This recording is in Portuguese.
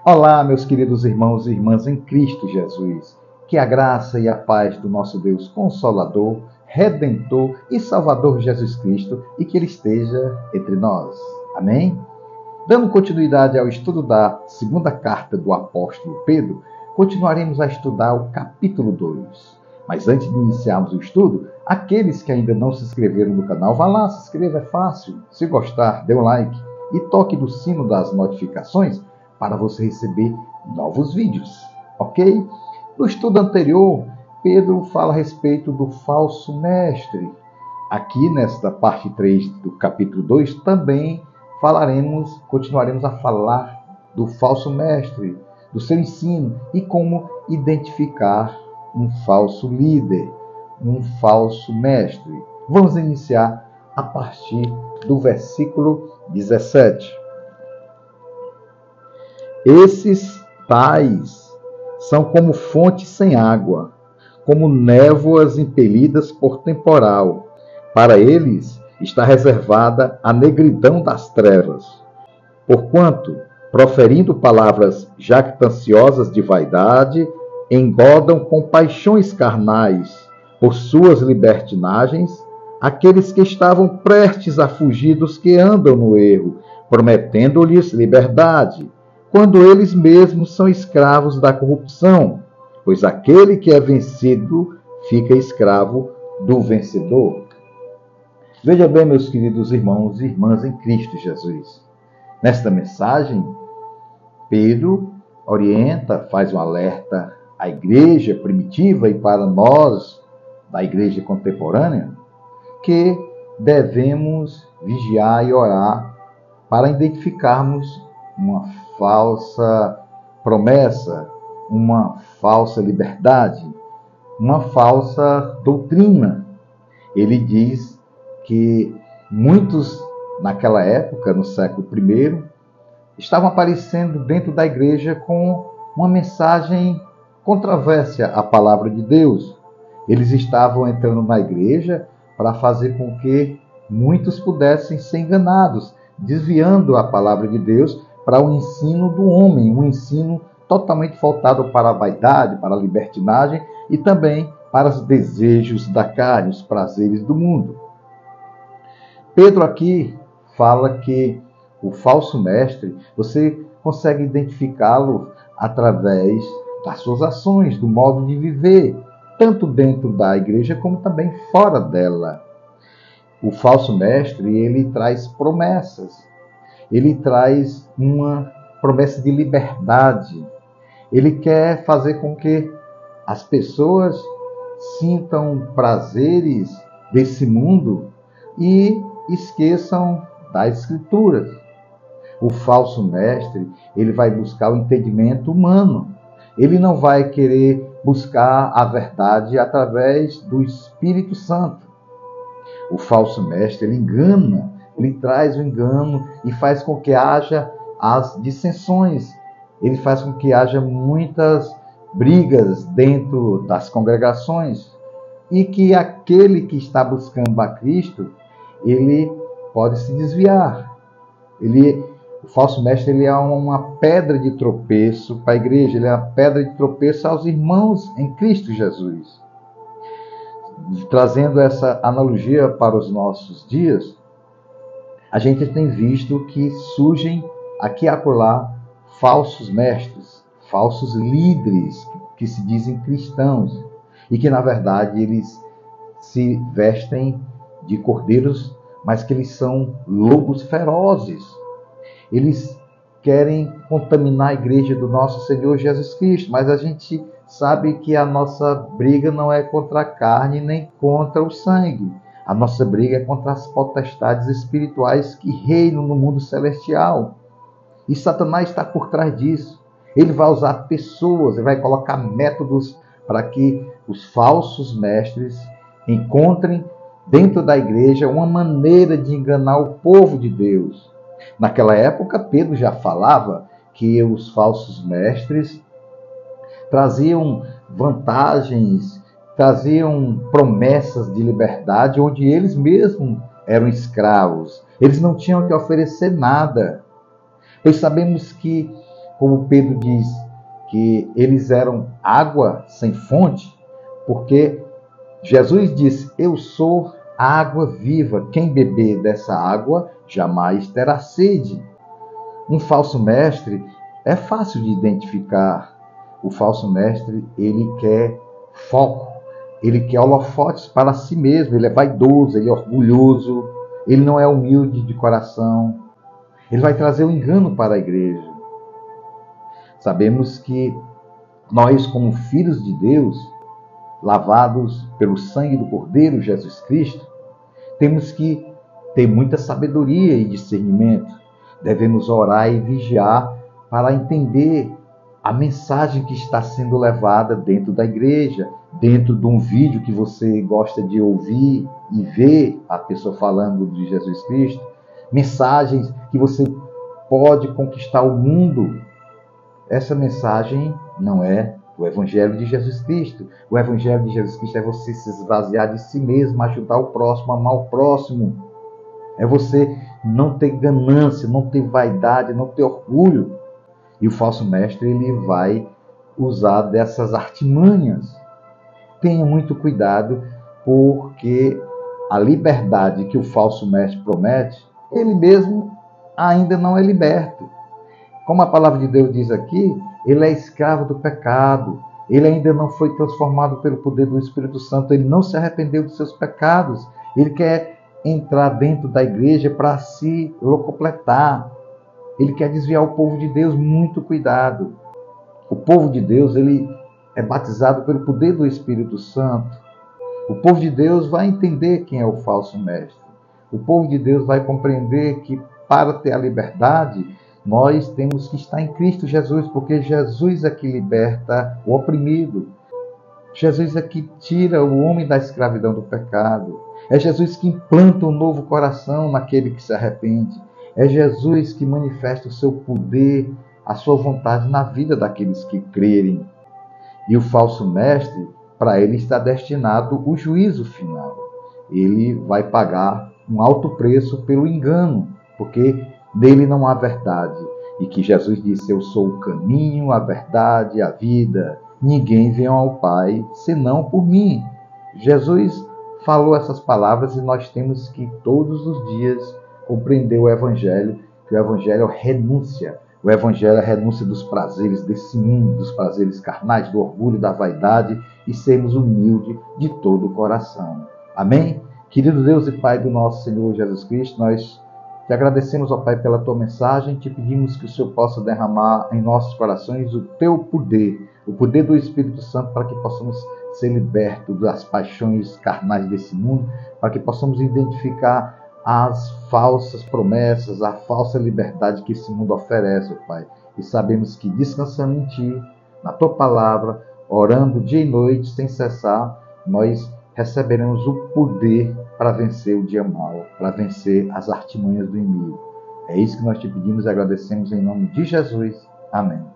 Olá, meus queridos irmãos e irmãs em Cristo Jesus. Que a graça e a paz do nosso Deus Consolador, Redentor e Salvador Jesus Cristo e que Ele esteja entre nós. Amém? Dando continuidade ao estudo da segunda carta do apóstolo Pedro, continuaremos a estudar o capítulo 2. Mas antes de iniciarmos o estudo, aqueles que ainda não se inscreveram no canal, vá lá, se inscreva, é fácil. Se gostar, dê um like e toque no sino das notificações para você receber novos vídeos, ok? No estudo anterior, Pedro fala a respeito do falso mestre. Aqui, nesta parte 3 do capítulo 2, também continuaremos a falar do falso mestre, do seu ensino e como identificar um falso líder, um falso mestre. Vamos iniciar a partir do versículo 17. Esses tais são como fontes sem água, como névoas impelidas por temporal. Para eles está reservada a negridão das trevas. Porquanto, proferindo palavras jactanciosas de vaidade, engodam com paixões carnais, por suas libertinagens, aqueles que estavam prestes a fugir dos que andam no erro, prometendo-lhes liberdade, quando eles mesmos são escravos da corrupção, pois aquele que é vencido fica escravo do vencedor. Veja bem, meus queridos irmãos e irmãs em Cristo Jesus. Nesta mensagem, Pedro orienta, faz um alerta à igreja primitiva e para nós, da igreja contemporânea, que devemos vigiar e orar para identificarmos uma falsa promessa, uma falsa liberdade, uma falsa doutrina. Ele diz que muitos, naquela época, no século I, estavam aparecendo dentro da igreja com uma mensagem controvérsia à palavra de Deus. Eles estavam entrando na igreja para fazer com que muitos pudessem ser enganados, desviando a palavra de Deus para o ensino do homem, um ensino totalmente voltado para a vaidade, para a libertinagem e também para os desejos da carne, os prazeres do mundo. Pedro aqui fala que o falso mestre, você consegue identificá-lo através das suas ações, do modo de viver, tanto dentro da igreja como também fora dela. O falso mestre, ele traz promessas. Ele traz uma promessa de liberdade. Ele quer fazer com que as pessoas sintam prazeres desse mundo e esqueçam das Escrituras. O falso mestre, ele vai buscar o entendimento humano. Ele não vai querer buscar a verdade através do Espírito Santo. O falso mestre, ele engana, ele traz o engano e faz com que haja as dissensões. Ele faz com que haja muitas brigas dentro das congregações e que aquele que está buscando a Cristo, ele pode se desviar. O falso mestre, ele é uma pedra de tropeço para a igreja, ele é uma pedra de tropeço aos irmãos em Cristo Jesus. Trazendo essa analogia para os nossos dias, a gente tem visto que surgem aqui e acolá falsos mestres, falsos líderes que se dizem cristãos e que, na verdade, eles se vestem de cordeiros, mas que eles são lobos ferozes. Eles querem contaminar a igreja do nosso Senhor Jesus Cristo, mas a gente sabe que a nossa briga não é contra a carne nem contra o sangue. A nossa briga é contra as potestades espirituais que reinam no mundo celestial. E Satanás está por trás disso. Ele vai usar pessoas, ele vai colocar métodos para que os falsos mestres encontrem dentro da igreja uma maneira de enganar o povo de Deus. Naquela época, Pedro já falava que os falsos mestres traziam vantagens, traziam promessas de liberdade, onde eles mesmos eram escravos. Eles não tinham que oferecer nada. Pois sabemos que como Pedro diz que eles eram água sem fonte, porque Jesus disse: eu sou a água viva, quem beber dessa água jamais terá sede. Um falso mestre é fácil de identificar. O falso mestre, ele quer foco, ele quer holofotes para si mesmo, ele é vaidoso, ele é orgulhoso, ele não é humilde de coração, ele vai trazer o engano para a igreja. Sabemos que nós, como filhos de Deus, lavados pelo sangue do Cordeiro Jesus Cristo, temos que ter muita sabedoria e discernimento. Devemos orar e vigiar para entender a mensagem que está sendo levada dentro da igreja, dentro de um vídeo que você gosta de ouvir e ver a pessoa falando de Jesus Cristo, mensagens que você pode conquistar o mundo. Essa mensagem não é o Evangelho de Jesus Cristo. O Evangelho de Jesus Cristo é você se esvaziar de si mesmo, ajudar o próximo, amar o próximo. É você não ter ganância, não ter vaidade, não ter orgulho. E o falso mestre, ele vai usar dessas artimanhas. Tenha muito cuidado, porque a liberdade que o falso mestre promete, ele mesmo ainda não é liberto. Como a palavra de Deus diz aqui, ele é escravo do pecado. Ele ainda não foi transformado pelo poder do Espírito Santo. Ele não se arrependeu dos seus pecados. Ele quer entrar dentro da igreja para se locupletar. Ele quer desviar o povo de Deus. Muito cuidado. O povo de Deus, ele é batizado pelo poder do Espírito Santo. O povo de Deus vai entender quem é o falso mestre. O povo de Deus vai compreender que para ter a liberdade, nós temos que estar em Cristo Jesus, porque Jesus é que liberta o oprimido. Jesus é que tira o homem da escravidão do pecado. É Jesus que implanta um novo coração naquele que se arrepende. É Jesus que manifesta o seu poder, a sua vontade na vida daqueles que crerem. E o falso mestre, para ele está destinado o juízo final. Ele vai pagar um alto preço pelo engano, porque nele não há verdade. E que Jesus disse: eu sou o caminho, a verdade, a vida. Ninguém vem ao Pai senão por mim. Jesus falou essas palavras e nós temos que todos os dias compreender o Evangelho, que o Evangelho é renúncia. O Evangelho é a renúncia dos prazeres desse mundo, dos prazeres carnais, do orgulho, da vaidade, e sermos humildes de todo o coração. Amém? Querido Deus e Pai do nosso Senhor Jesus Cristo, nós te agradecemos, ó Pai, pela tua mensagem. Te pedimos que o Senhor possa derramar em nossos corações o teu poder, o poder do Espírito Santo, para que possamos ser libertos das paixões carnais desse mundo, para que possamos identificar as falsas promessas, a falsa liberdade que esse mundo oferece, ó Pai. E sabemos que descansando em Ti, na tua palavra, orando dia e noite sem cessar, nós receberemos o poder para vencer o dia mau, para vencer as artimanhas do inimigo. É isso que nós te pedimos e agradecemos em nome de Jesus. Amém.